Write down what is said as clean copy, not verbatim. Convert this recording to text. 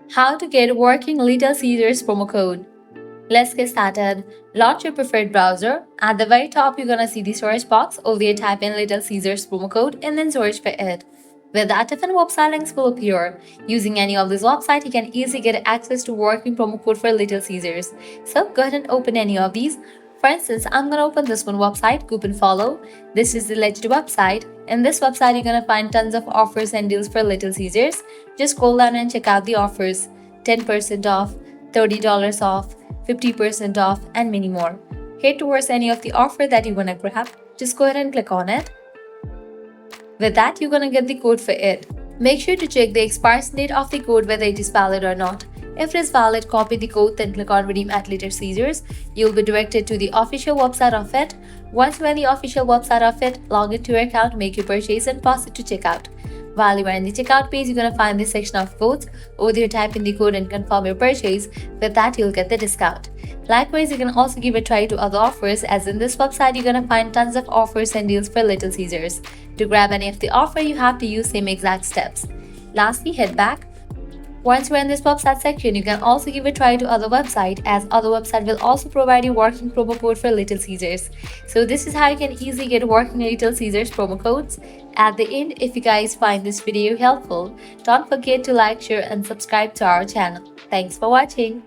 How to get working Little Caesars promo code. Let's get started. Launch your preferred browser. At the very top, you're gonna see the search box. Over there, type in Little Caesars promo code and then search for it. With that, different website links will appear. Using any of these websites, you can easily get access to working promo code for Little Caesars. So go ahead and open any of these. For instance, I'm gonna open this one website, Coupon Follow. This is the legit website. In this website, you're gonna find tons of offers and deals for Little Caesars. Just scroll down and check out the offers: 10% off, $30 off, 50% off, and many more. Head towards any of the offer that you wanna grab. Just go ahead and click on it. With that, you're gonna get the code for it. Make sure to check the expiration date of the code, whether it is valid or not. If it is valid, copy the code, then click on Redeem at Little Caesars. You'll be directed to the official website of it. Once you're in the official website of it, log into your account, make your purchase, and pass it to checkout. While you are in the checkout page, you're going to find this section of codes. Over there, type in the code and confirm your purchase. With that, you'll get the discount. Likewise, you can also give a try to other offers, as in this website, you're going to find tons of offers and deals for Little Caesars. To grab any of the offer, you have to use same exact steps. Lastly, head back. Once you're in this website section, you can also give a try to other website, as other website will also provide you working promo code for Little Caesars. So this is how you can easily get working Little Caesars promo codes. At the end, if you guys find this video helpful, don't forget to like, share, and subscribe to our channel. Thanks for watching.